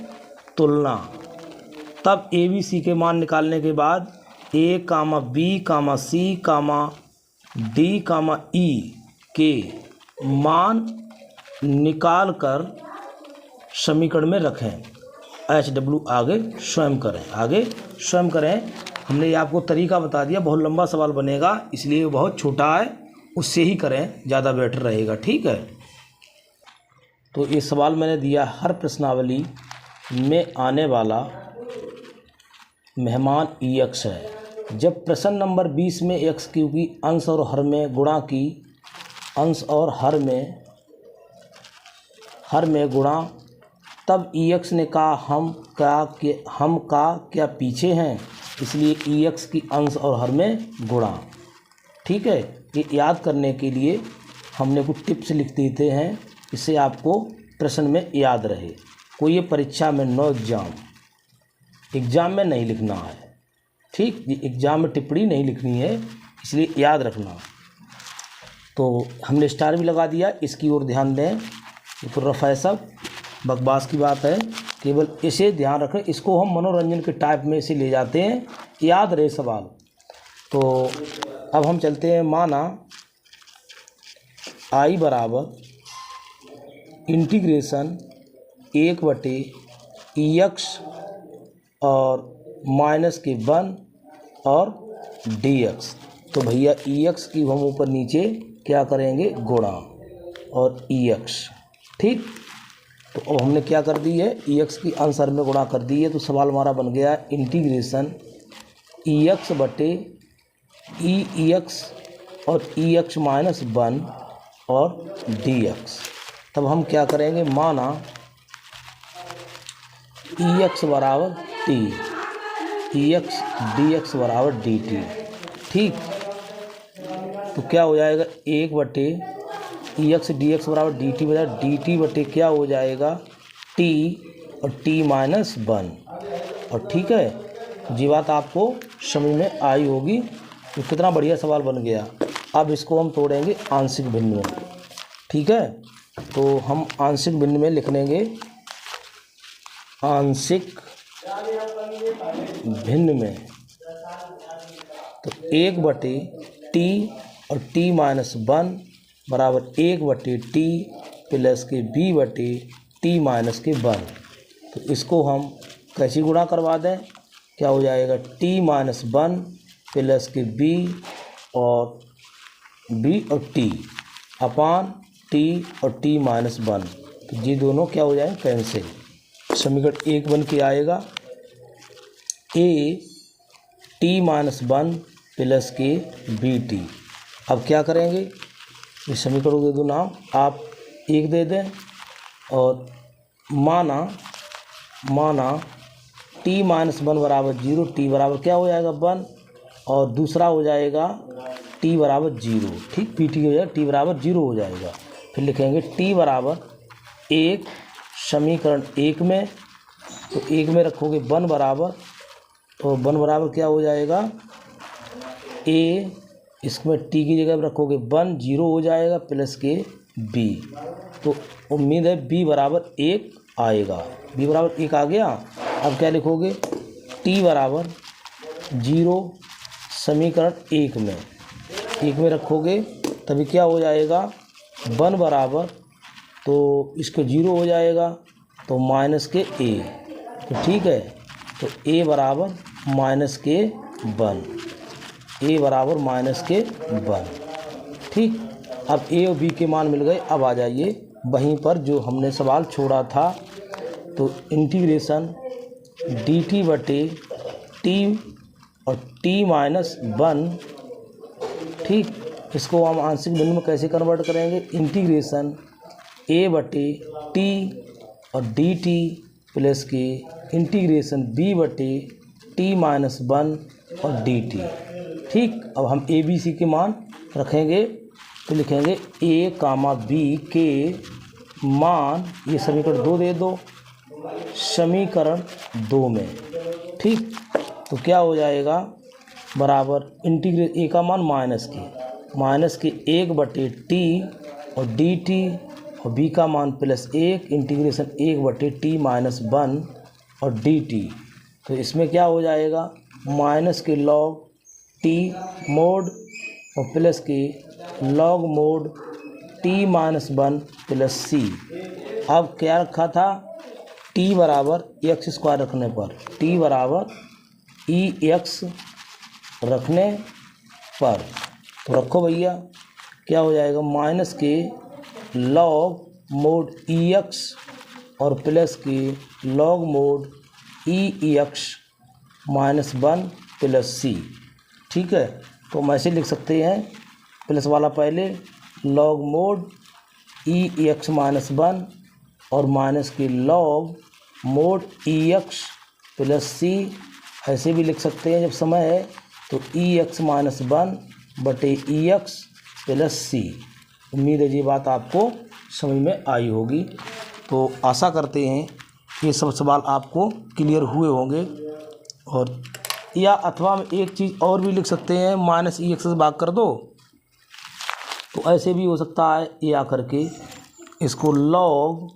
तुलना तब ए बी सी के मान निकालने के बाद ए कामा बी कामा सी कामा डी कामा ई के मान निकाल कर समीकरण में रखें HW आगे स्वयं करें हमने ये आपको तरीका बता दिया बहुत लंबा सवाल बनेगा इसलिए बहुत छोटा है उससे ही करें ज़्यादा बेटर रहेगा ठीक है। तो ये सवाल मैंने दिया हर प्रश्नावली में आने वाला मेहमान EX है। जब प्रश्न नंबर 20 में एक्स क्यू की अंश और हर में गुणा की अंश और हर में गुणा तब EX ने कहा हम क्या पीछे हैं इसलिए EX की अंश और हर में गुणा ठीक है। ये याद करने के लिए हमने कुछ टिप्स लिख देते हैं इससे आपको प्रश्न में याद रहे। कोई ये परीक्षा में नो एग्ज़ाम में नहीं लिखना है ठीक ये एग्ज़ाम में टिप्पणी नहीं लिखनी है इसलिए याद रखना। तो हमने स्टार भी लगा दिया इसकी ओर ध्यान दें ये तो रफ़ है सब बकवास की बात है केवल इसे ध्यान रखें इसको हम मनोरंजन के टाइप में इसे ले जाते हैं याद रहे सवाल। तो अब हम चलते हैं माना आई बराबर इंटीग्रेशन 1/EX और माइनस के 1 और dx तो भैया EX की हम ऊपर नीचे क्या करेंगे गुणा और EX ठीक। तो अब हमने क्या कर दी है EX की आंसर में गुणा कर दी है तो सवाल हमारा बन गया इंटीग्रेशन EX और EX माइनस 1 और dx। तब हम क्या करेंगे माना EX बराबर t EX dx बराबर dt ठीक। तो क्या हो जाएगा 1/EX dx बराबर dt बजा dt बटे क्या हो जाएगा t और t माइनस 1 और ठीक है जी बात आपको समझ में आई होगी। तो कितना बढ़िया सवाल बन गया। अब इसको हम तोड़ेंगे आंशिक भिन्न में ठीक है। तो हम आंशिक भिन्न में लिख लेंगे आंशिक भिन्न में तो 1/t और t माइनस 1 बराबर 1/t प्लस के b/t माइनस के 1। तो इसको हम कैसी गुणा करवा दें, क्या हो जाएगा टी माइनस 1 प्लस के बी और टी अपान टी और टी माइनस 1। तो ये दोनों क्या हो जाएंगे कैंसिल। समीकरण 1 बन के आएगा ए टी माइनस 1 प्लस के बी टी। अब क्या करेंगे, इस समीकरण को दे दो नाम, आप 1 दे दें और माना टी माइनस 1 बराबर 0, टी बराबर क्या हो जाएगा 1 और दूसरा हो जाएगा टी बराबर 0। ठीक, पी टी हो जाएगा टी बराबर 0 हो जाएगा। फिर लिखेंगे टी बराबर 1 समीकरण 1 में, तो 1 में रखोगे 1 बराबर, तो 1 बराबर क्या हो जाएगा ए, इसमें टी की जगह रखोगे 1, 0 हो जाएगा प्लस के बी। तो उम्मीद है बी बराबर 1 आएगा। बी बराबर 1 आ गया। अब क्या लिखोगे टी बराबर 0 समीकरण 1 में रखोगे, तभी क्या हो जाएगा 1 बराबर, तो इसको 0 हो जाएगा तो माइनस के ए। तो ठीक है, तो ए बराबर माइनस के 1, ए बराबर माइनस के 1। ठीक, अब ए और बी के मान मिल गए। अब आ जाइए वहीं पर जो हमने सवाल छोड़ा था, तो इंटीग्रेशन डी टी बटे टी और टी माइनस 1। ठीक, इसको हम आंशिक भिन्न में कैसे कन्वर्ट करेंगे, इंटीग्रेशन ए बटे टी और डी टी प्लस के इंटीग्रेशन बी बटे टी माइनस 1 और डी टी। ठीक, अब हम ए बी सी के मान रखेंगे, तो लिखेंगे ए कामा बी के मान, ये समीकरण 2 दे दो समीकरण 2 में। ठीक, तो क्या हो जाएगा बराबर इंटीग्रेट ए का मान माइनस के 1 बटे टी और डी टी और बी का मान प्लस 1 इंटीग्रेशन 1 बटे टी माइनस 1 और डी टी। तो इसमें क्या हो जाएगा माइनस के लॉग टी मोड और प्लस के log mod T minus 1 plus C. अब क्या रखा था टी बराबर एक्स स्क्वायर रखने पर, टी बराबर ई एक्स रखने पर, तो रखो भैया, क्या हो जाएगा माइनस के लॉग मोड ई एक्स और प्लस के लॉग मोड ई एक्स माइनस 1 प्लस सी। ठीक है, तो हम ऐसे लिख सकते हैं, प्लस वाला पहले लॉग मोड ई एक्स माइनस 1 और माइनस के लॉग मोड ई एक्स प्लस सी। ऐसे भी लिख सकते हैं जब समय है, तो ई एक्स माइनस 1 बटे ई एक्स प्लस सी। उम्मीद है ये बात आपको समझ में आई होगी। तो आशा करते हैं ये सब सवाल आपको क्लियर हुए होंगे। और या अथवा में एक चीज़ और भी लिख सकते हैं, माइनस ई एक्स से भाग कर दो, तो ऐसे भी हो सकता है, ये आकर के इसको लॉग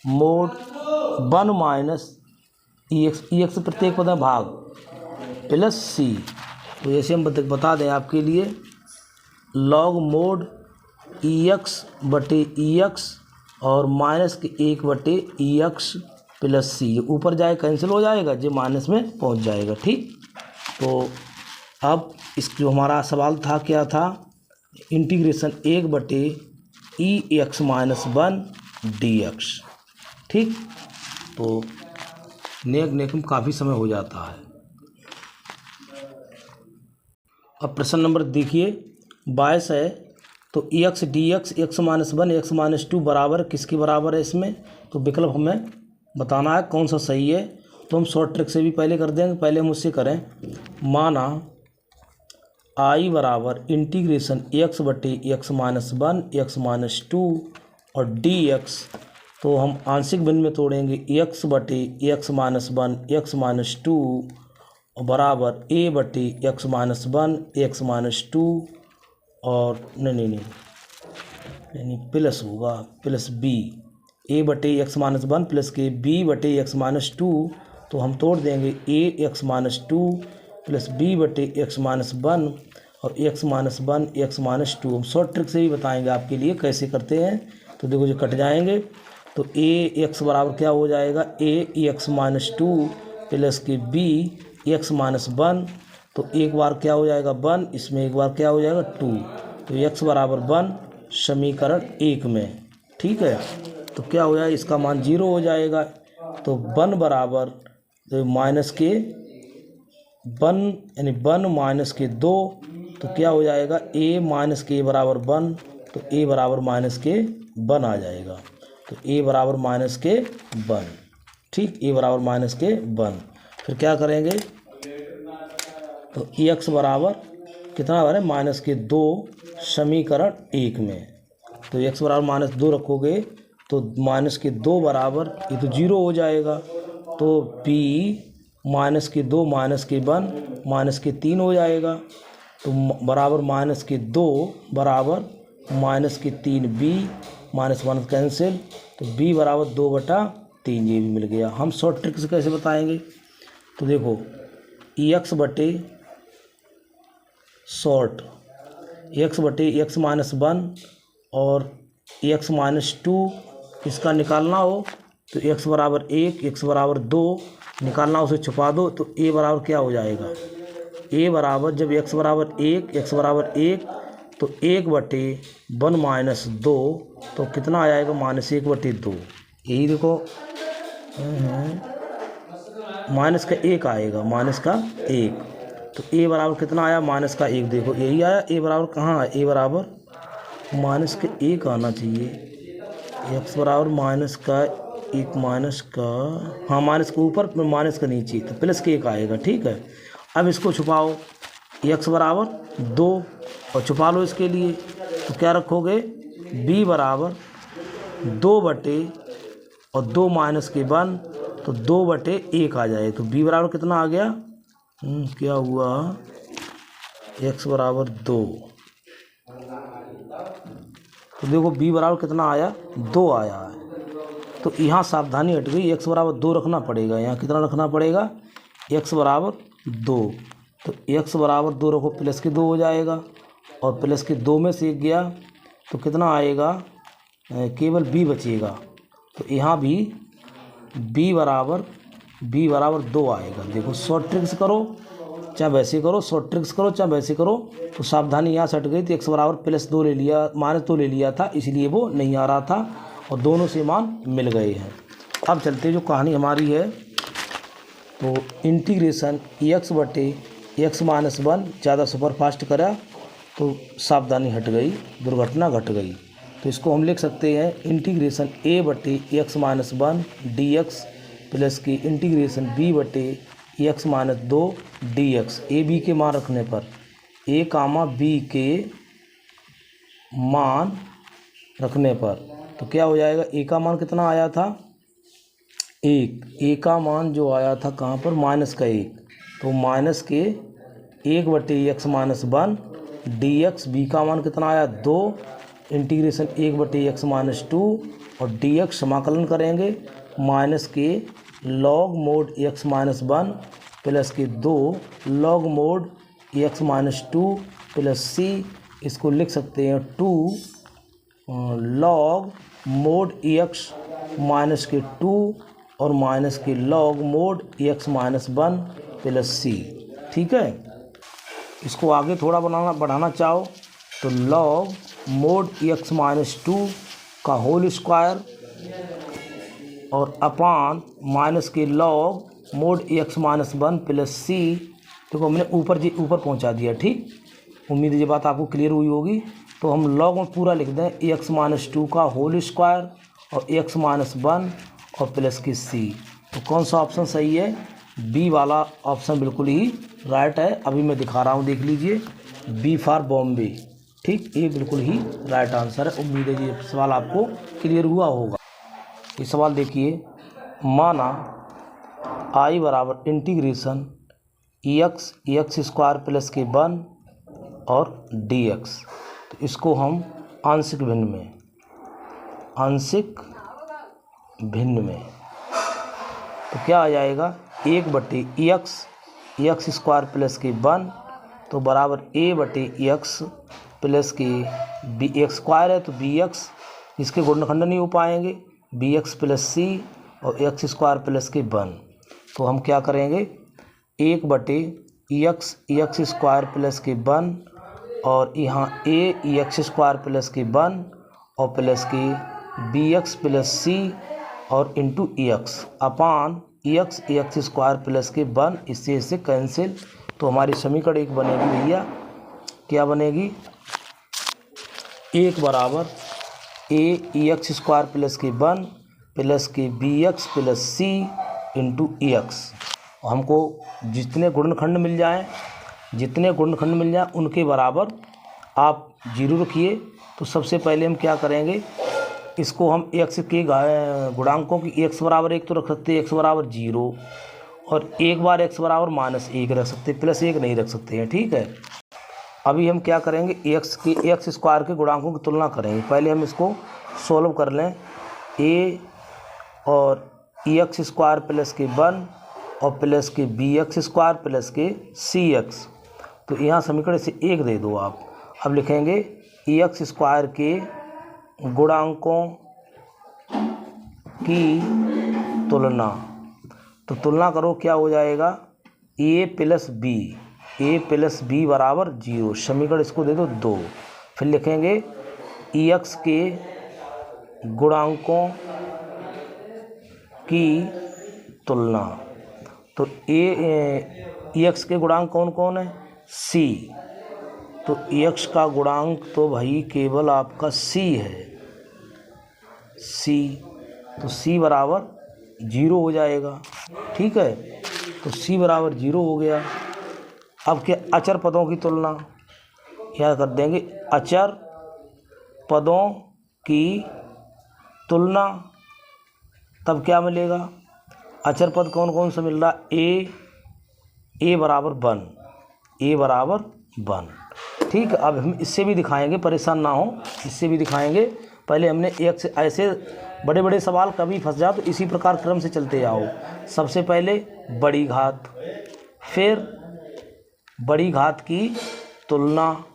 मोड 1 माइनस ई एक्स प्रत्येक पद में भाग प्लस सी। तो जैसे हम बता दें आपके लिए, लॉग मोड ई एक्स बटे ई एक्स और माइनस के 1 बटे ई एक्स प्लस सी, ऊपर जाए कैंसिल हो जाएगा, जो माइनस में पहुंच जाएगा। ठीक, तो अब इस जो हमारा सवाल था क्या था, इंटीग्रेशन 1 बटे ई एक्स माइनस 1 डी एक्स। ठीक, तो नेक में काफ़ी समय हो जाता है। अब प्रश्न नंबर देखिए 22 है, तो E X D X X minus 1 X minus 2 बराबर किसके बराबर है इसमें, तो विकल्प हमें बताना है कौन सा सही है। तो हम शॉर्ट ट्रिक से भी पहले कर देंगे, पहले हम उससे करें। माना आई बराबर इंटीग्रेशन एक्स बटे एक्स माइनस 1 एक्स माइनस 2 और डी एक्स, तो हम आंशिक भिन्न में तोड़ेंगे एक्स बटे एक्स माइनस 1 एक्स माइनस 2 और बराबर ए बटे एक्स माइनस 1 एक्स माइनस 2 और नहीं प्लस होगा प्लस बी, ए बटे एक्स माइनस 1 प्लस के बी बटे एक्स माइनस 2। तो हम तोड़ देंगे ए एक्स माइनस 2 प्लस बी बटे एक्स माइनस 1 और एक्स माइनस 1 एक्स माइनस 2। हम शॉर्ट ट्रिक से भी बताएंगे आपके लिए कैसे करते हैं। तो देखो जो कट जाएंगे, तो ए एक्स बराबर क्या हो जाएगा, ए एक्स माइनस 2 प्लस के बी एक्स माइनस 1। तो एक बार क्या हो जाएगा 1, इसमें एक बार क्या हो जाएगा 2। तो एक्स बराबर 1 समीकरण 1 में, ठीक है। तो क्या हो जाएगा, इसका मान 0 हो जाएगा। तो 1 बराबर तो माइनस के 1 यानी 1 माइनस के 2, तो क्या हो जाएगा ए माइनस के बराबर 1। तो ए बराबर माइनस के 1 आ जाएगा। तो ए बराबर माइनस के 1, ठीक, ए बराबर माइनस के 1। फिर क्या करेंगे, तो एक्स बराबर कितना बने माइनस के 2 समीकरण 1 में। तो एक्स बराबर माइनस 2 रखोगे तो माइनस के 2 बराबर ये तो 0 हो जाएगा। तो बी माइनस के 2 माइनस के 1 माइनस के 3 हो जाएगा। तो बराबर माइनस के 2 बराबर माइनस के 3 बी माइनस 1 कैंसिल। तो बी बराबर 2/3, ये भी मिल गया। हम शॉर्ट ट्रिक से कैसे बताएंगे, तो देखो एक्स बटे शॉर्ट एक्स बटे एक्स माइनस 1 और एक्स माइनस 2 इसका निकालना हो तो एक्स बराबर 1 एक्स बराबर 2 निकालना, उसे छुपा दो। तो ए बराबर क्या हो जाएगा, ए बराबर जब एक्स बराबर 1 एक्स बराबर 1 तो 1/1 माइनस 2, तो कितना आ जाएगा -1/2। यही देखो माइनस का 1 आएगा, माइनस का 1। तो ए बराबर कितना आया, माइनस का 1। देखो यही आया, ए बराबर कहाँ है, ए बराबर माइनस के 1 आना चाहिए। एक्स बराबर माइनस का 1 माइनस का, हाँ माइनस के ऊपर माइनस का नीचे, तो प्लस के 1 आएगा, ठीक है। अब इसको छुपाओ, एक्स बराबर 2 और छुपा लो इसके लिए। तो क्या रखोगे, बी बराबर 2 और 2 माइनस के 1, तो 2/1 आ जाए। तो बी बराबर कितना आ गया, क्या हुआ, एक्स बराबर 2। तो देखो बी बराबर कितना आया, 2 आया है। तो यहाँ सावधानी हट गई, एक्स बराबर 2 रखना पड़ेगा। यहाँ कितना रखना पड़ेगा, एक्स बराबर 2। तो एक्स बराबर 2 रखो, प्लस के 2 हो जाएगा और प्लस के 2 में से 1 गया तो कितना आएगा, केवल बी बचेगा। तो यहाँ भी बी बराबर 2 आएगा। देखो शॉर्ट ट्रिक्स करो चाहे वैसे करो, शॉर्ट ट्रिक्स करो चाहे वैसे करो, तो सावधानी यहाँ से हट गई। तो एक्स बराबर +2 ले लिया, -2 ले लिया था, इसलिए वो नहीं आ रहा था और दोनों से मान मिल गए हैं। अब चलते जो कहानी हमारी है, तो इंटीग्रेशन एक्स बटे एक्स माइनस 1 ज़्यादा सुपरफास्ट करा तो सावधानी हट गई, दुर्घटना घट गई। तो इसको हम लिख सकते हैं इंटीग्रेशन ए बटे एक्स माइनस 1 dx प्लस की इंटीग्रेशन बी बटे X minus 2 dx। A B के मान रखने पर, ए कामा बी के मान रखने पर तो क्या हो जाएगा, ए का मान कितना आया था 1, ए का मान जो आया था कहाँ पर, माइनस का 1। तो माइनस के 1/x माइनस 1 dx, बी का मान कितना आया 2, इंटीग्रेशन 1/x माइनस 2 और dx समाकलन करेंगे माइनस के log mod x minus 1 plus के 2 log mod x minus 2 plus c, इसको लिख सकते हैं 2 log mod x माइनस के 2 और माइनस के log mod x minus 1 plus c, ठीक है। इसको आगे थोड़ा बढ़ाना चाहो तो log mod x माइनस 2 का होल स्क्वायर और अपान माइनस के log mod x minus 1 plus c। देखो हमने ऊपर पहुंचा दिया, ठीक। उम्मीद ये बात आपको क्लियर हुई होगी। तो हम log में पूरा लिख दें x माइनस 2 का होल स्क्वायर और x माइनस 1 और प्लस की c। तो कौन सा ऑप्शन सही है, बी वाला ऑप्शन बिल्कुल ही राइट है। अभी मैं दिखा रहा हूँ, देख लीजिए, बी फॉर बॉम्बे, ठीक, ये बिल्कुल ही राइट आंसर है। उम्मीद है ये सवाल आपको क्लियर हुआ होगा। ये सवाल देखिए, माना आई बराबर इंटीग्रेशन एक्स स्क्वायर प्लस के 1 और dx। तो इसको हम आंशिक भिन्न में तो क्या आ जाएगा, 1/x स्क्वायर प्लस के 1 तो बराबर a/x प्लस के बी एक्स स्क्वायर है तो bx, इसके गुणनखंड नहीं हो पाएंगे बी एक्स प्लस सी और एक्स स्क्वायर प्लस के 1। तो हम क्या करेंगे, 1/एक्स स्क्वायर प्लस के 1 और यहाँ एक्स स्क्वायर प्लस के 1 और प्लस के बी एक्स प्लस सी और इंटू एक्स अपान एक्स स्क्वायर प्लस के 1। इससे कैंसिल। तो हमारी समीकरण एक बनेगी भैया, क्या बनेगी, 1 बराबर एक्स स्क्वायर प्लस के 1 प्लस के बी एक्स प्लस सी इंटू एक्स। हमको जितने गुणनखंड मिल जाएं उनके बराबर आप 0 रखिए। तो सबसे पहले हम क्या करेंगे, इसको हम एक्स के गुणांकों की एक्स बराबर 1 तो रख सकते हैं, एक्स बराबर 0, और एक बार एक्स बराबर -1 रख सकते हैं, +1 नहीं रख सकते हैं। ठीक है, अभी हम क्या करेंगे, एक्स स्क्वायर के गुणांकों की तुलना करेंगे। पहले हम इसको सॉल्व कर लें, ए और एक्स स्क्वायर प्लस के 1 और प्लस के बी एक्स स्क्वायर प्लस के सी एक्स। तो यहाँ समीकरण से 1 दे दो आप। अब लिखेंगे एक्स स्क्वायर के गुणांकों की तुलना। तो तुलना करो, क्या हो जाएगा, ए प्लस बी बराबर 0। समीकरण इसको दे दो 2। फिर लिखेंगे एक्स के गुणांकों की तुलना। तो एक्स के गुणांक कौन कौन है, सी। तो एक्स का गुणांक तो भाई केवल आपका सी है, सी। तो सी बराबर 0 हो जाएगा। ठीक है, तो सी बराबर 0 हो गया। अब क्या, अचर पदों की तुलना, क्या कर देंगे, अचर पदों की तुलना। तब क्या मिलेगा, अचर पद कौन कौन सा मिल रहा, ए बराबर 1। ठीक है, अब हम इससे भी दिखाएंगे, परेशान ना हो, इससे भी दिखाएंगे। पहले हमने एक से, ऐसे बड़े बड़े सवाल कभी फंस जाओ तो इसी प्रकार क्रम से चलते जाओ। सबसे पहले बड़ी घात, फिर बड़ी घात की तुलना,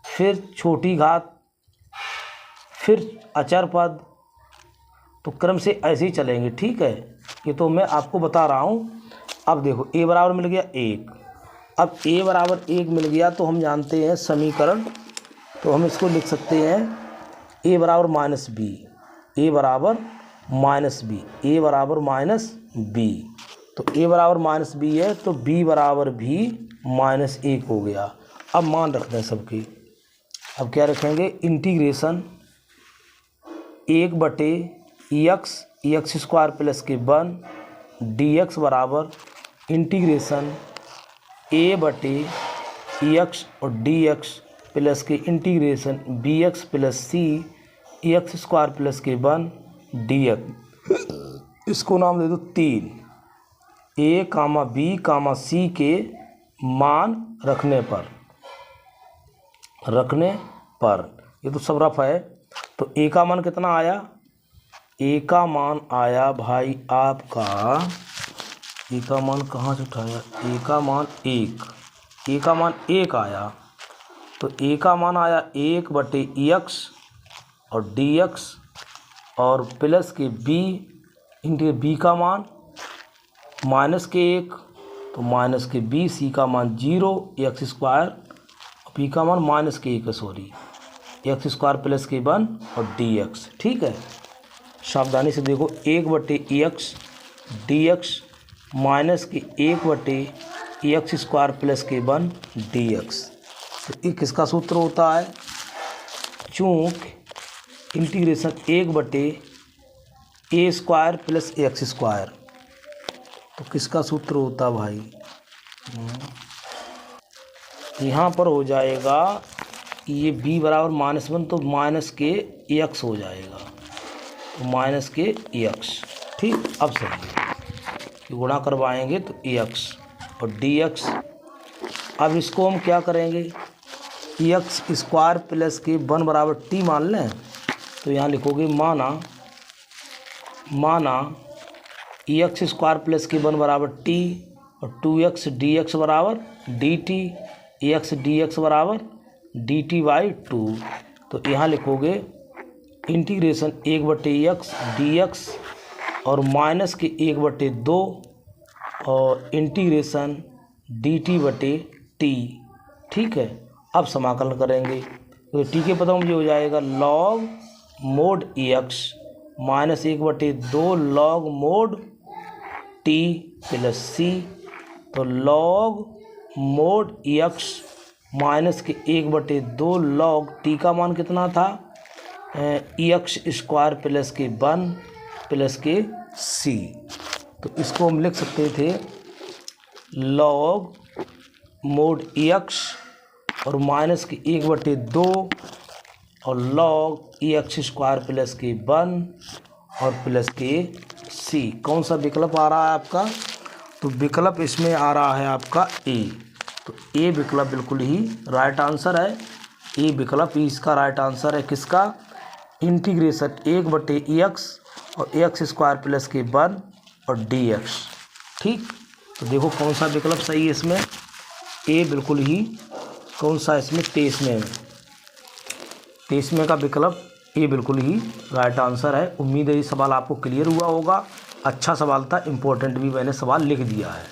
फिर छोटी घात, फिर अचर पद। तो क्रम से ऐसे ही चलेंगे। ठीक है, ये तो मैं आपको बता रहा हूँ। अब देखो, ए बराबर मिल गया 1। अब ए बराबर 1 मिल गया तो हम जानते हैं समीकरण, तो हम इसको लिख सकते हैं ए बराबर -b, ए बराबर -b। तो ए बराबर -b है तो b बराबर भी -1 हो गया। अब मान रखते हैं सबके। अब क्या रखेंगे, इंटीग्रेशन 1/एक्स स्क्वायर प्लस के 1 dx बराबर इंटीग्रेशन a/x और dx प्लस के integration bx plus c x square plus के 1 dx। इसको नाम दे दो 3। a, b, c के मान रखने पर ये तो सब रफ है। तो a का मान कितना आया, a का मान आया भाई आपका, ए का मान कहाँ से उठाया, ए का मान 1 आया। तो ए का मान आया 1/एक्स और dx और प्लस के b इंटू b का मान -1, तो -b, c का मान 0, एक्स स्क्वायर और b का मान -1 है, सॉरी, एक्स स्क्वायर प्लस के 1 और dx। ठीक है, सावधानी से देखो, 1/एक्स dx माइनस के 1/एक्स स्क्वायर प्लस के 1 dx। तो ये किसका सूत्र होता है, चूँकि इंटीग्रेशन 1/ए स्क्वायर प्लस एक्स स्क्वायर, तो किसका सूत्र होता है भाई, यहाँ पर हो जाएगा ये b बराबर -1 तो माइनस के एक्स हो जाएगा, तो माइनस के एक्स। ठीक, अब सही गुणा करवाएंगे तो एक्स और dx। अब इसको हम क्या करेंगे, एक्स स्क्वायर प्लस के 1 बराबर t मान लें। तो यहाँ लिखोगे माना एक्स स्क्वायर प्लस के 1 बराबर t और 2x dx बराबर dt, एक्स dx बराबर dt/2। तो यहाँ लिखोगे इंटीग्रेशन 1/x dx और माइनस के 1/2 और इंटीग्रेशन dt/t। ठीक है, अब समाकलन करेंगे तो टी के पता मुझे हो जाएगा log mod x minus 1/2 log mod t plus c। तो log mod x माइनस के 1/2 log t का मान कितना था x स्क्वायर प्लस के 1 प्लस के c। तो इसको हम लिख सकते थे log mod x और माइनस के 1/2 और log x स्क्वायर प्लस के 1 और प्लस के c। कौन सा विकल्प आ रहा है आपका? तो विकल्प इसमें आ रहा है आपका ए। तो ए विकल्प बिल्कुल ही राइट आंसर है। ए विकल्प इसका राइट आंसर है किसका? इंटीग्रेशन 1/x और x स्क्वायर प्लस के 1 और dx। ठीक, तो देखो कौन सा विकल्प सही है इसमें? ए बिल्कुल ही कौन सा इसमें 23वें का विकल्प ए बिल्कुल ही राइट आंसर है। उम्मीद है ये सवाल आपको क्लियर हुआ होगा। अच्छा सवाल था, इम्पोर्टेंट भी मैंने सवाल लिख दिया है।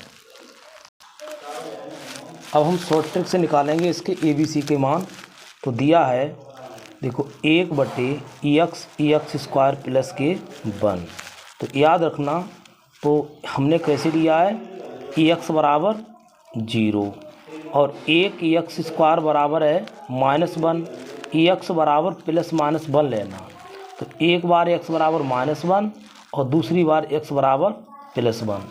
अब हम शॉर्ट ट्रिक से निकालेंगे इसके ABC के मान। तो दिया है देखो 1/x स्क्वायर प्लस के 1। तो याद रखना, तो हमने कैसे लिया है x बराबर 0 और 1 स्क्वायर बराबर है -1, x बराबर +-1 लेना। तो एक बार x बराबर -1 और दूसरी बार x बराबर +1।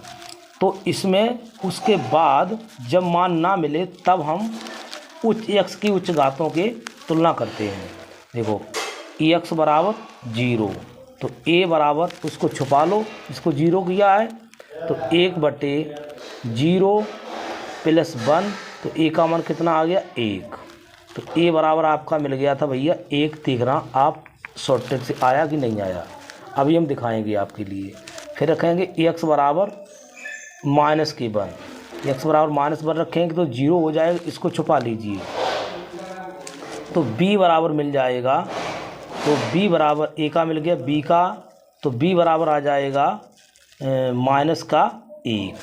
तो इसमें उसके बाद जब मान ना मिले तब हम x की उच्च घातों के तुलना करते हैं। देखो x बराबर 0 तो a बराबर, उसको छुपा लो, इसको 0 किया है तो 1/0 + 1। तो a का मान कितना आ गया 1। तो a बराबर आपका मिल गया था भैया 1। देखना आप शॉर्ट ट्रिक से आया कि नहीं आया, अभी हम दिखाएंगे आपके लिए। फिर रखेंगे x बराबर -1, x बराबर -1 रखेंगे तो 0 हो जाएगा, इसको छुपा लीजिए। तो b बराबर मिल जाएगा, तो b बराबर a का मिल गया, b का, तो b बराबर आ जाएगा -1।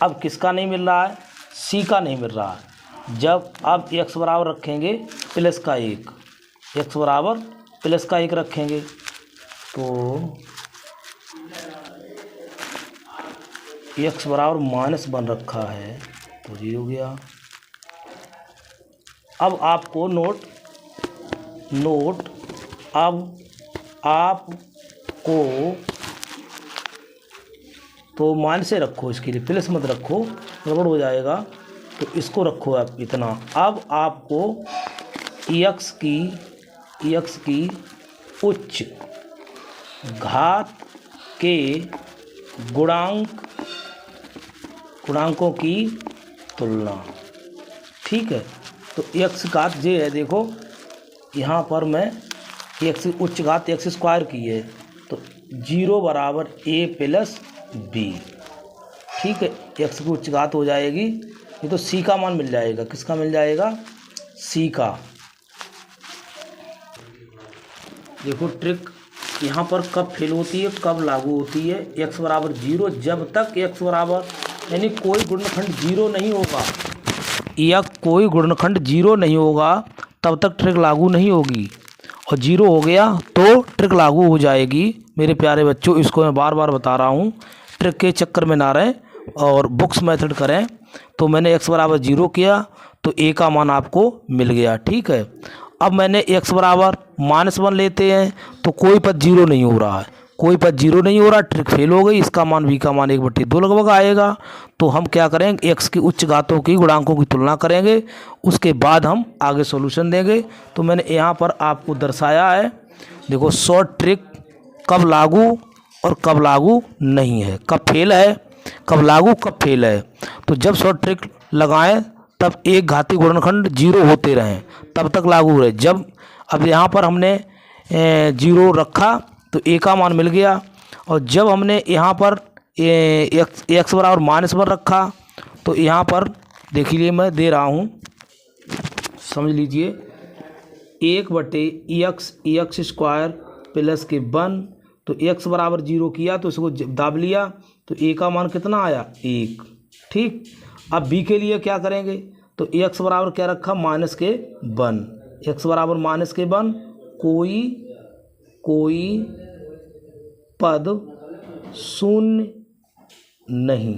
अब किसका नहीं मिल रहा है? c का नहीं मिल रहा है। जब अब x बराबर रखेंगे +1, x बराबर +1 रखेंगे तो x बराबर -1 रखा है तो 0 हो गया। अब आपको नोट अब आपको तो मान से रखो, इसके लिए प्लस मत रखो, गड़बड़ हो जाएगा। तो इसको रखो आप इतना। अब आपको x की उच्च घात के गुणांकों की तुलना। ठीक है, तो x घात जे है, देखो यहाँ पर मैं x की उच्च घात x स्क्वायर की है तो 0 बराबर a + b। ठीक है, x की उच्च घात हो जाएगी, ये तो c का मान मिल जाएगा। किसका मिल जाएगा? c का। देखो ट्रिक यहाँ पर कब फेल होती है, कब लागू होती है। x बराबर 0, जब तक x बराबर यानी कोई गुणनखंड 0 नहीं होगा या कोई गुणनखंड 0 नहीं होगा तब तक ट्रिक लागू नहीं होगी। और 0 हो गया तो ट्रिक लागू हो जाएगी। मेरे प्यारे बच्चों, इसको मैं बार बार बता रहा हूँ, ट्रिक के चक्कर में ना रहें और बुक्स मेथड करें। तो मैंने x बराबर 0 किया तो a का मान आपको मिल गया। ठीक है, अब मैंने x बराबर -1 लेते हैं तो कोई पद 0 नहीं हो रहा है, कोई पद 0 नहीं हो रहा, ट्रिक फेल हो गई। इसका मान v का मान 1/2 लगभग आएगा। तो हम क्या करेंगे, x की उच्च घातों की गुणांकों की तुलना करेंगे, उसके बाद हम आगे सॉल्यूशन देंगे। तो मैंने यहाँ पर आपको दर्शाया है, देखो शॉर्ट ट्रिक कब लागू और कब लागू नहीं है, कब फेल है, कब लागू, कब फेल है। तो जब शॉर्ट ट्रिक लगाएं तब एक घाती गुणनखंड 0 होते रहें तब तक लागू रहे। जब अब यहाँ पर हमने 0 रखा तो a का मान मिल गया, और जब हमने यहाँ पर x बराबर -1 रखा तो यहाँ पर देखिए मैं दे रहा हूँ, समझ लीजिए, 1/x स्क्वायर प्लस के 1, तो x बराबर 0 किया तो इसको दाब लिया, तो a का मान कितना आया 1। ठीक, अब b के लिए क्या करेंगे, तो x बराबर क्या रखा माइनस के 1, x बराबर माइनस के 1, कोई पद शून्य नहीं।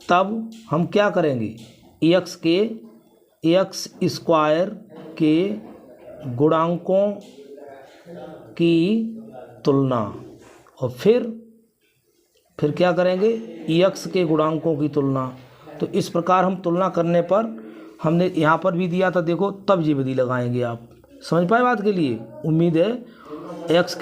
तब हम क्या करेंगे, एक्स स्क्वायर के गुणांकों की तुलना, और फिर क्या करेंगे, एक्स के गुणांकों की तुलना। तो इस प्रकार हम तुलना करने पर हमने यहाँ पर भी दिया था, देखो तब ये विधि लगाएंगे। आप समझ पाए बात के लिए, उम्मीद है। एक्स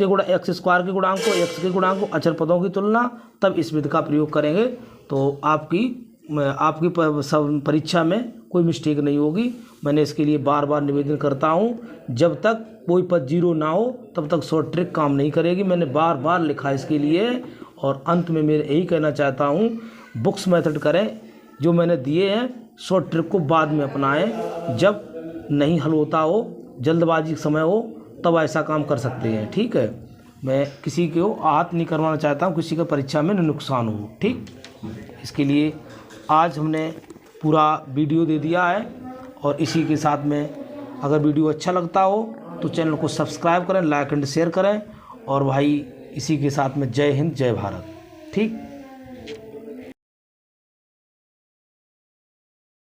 स्क्वायर के गुणांकों, एक्स के गुणांकों, अचर पदों की तुलना, तब इस विधि का प्रयोग करेंगे तो आपकी परीक्षा में कोई मिस्टेक नहीं होगी। मैंने इसके लिए बार बार निवेदन करता हूँ, जब तक कोई पद 0 ना हो तब तक शॉर्ट ट्रिक काम नहीं करेगी। मैंने बार बार लिखा इसके लिए, और अंत में मेरे यही कहना चाहता हूँ, बुक्स मेथड करें, जो मैंने दिए हैं शॉर्ट ट्रिक को बाद में अपनाएं। जब नहीं हल होता हो, जल्दबाजी का समय हो, तब ऐसा काम कर सकते हैं। ठीक है, मैं किसी को आहत नहीं करवाना चाहता हूँ, किसी का परीक्षा में नुकसान हो। ठीक, इसके लिए आज हमने पूरा वीडियो दे दिया है, और इसी के साथ में अगर वीडियो अच्छा लगता हो तो चैनल को सब्सक्राइब करें, लाइक एंड शेयर करें, और भाई इसी के साथ में जय हिंद जय भारत। ठीक।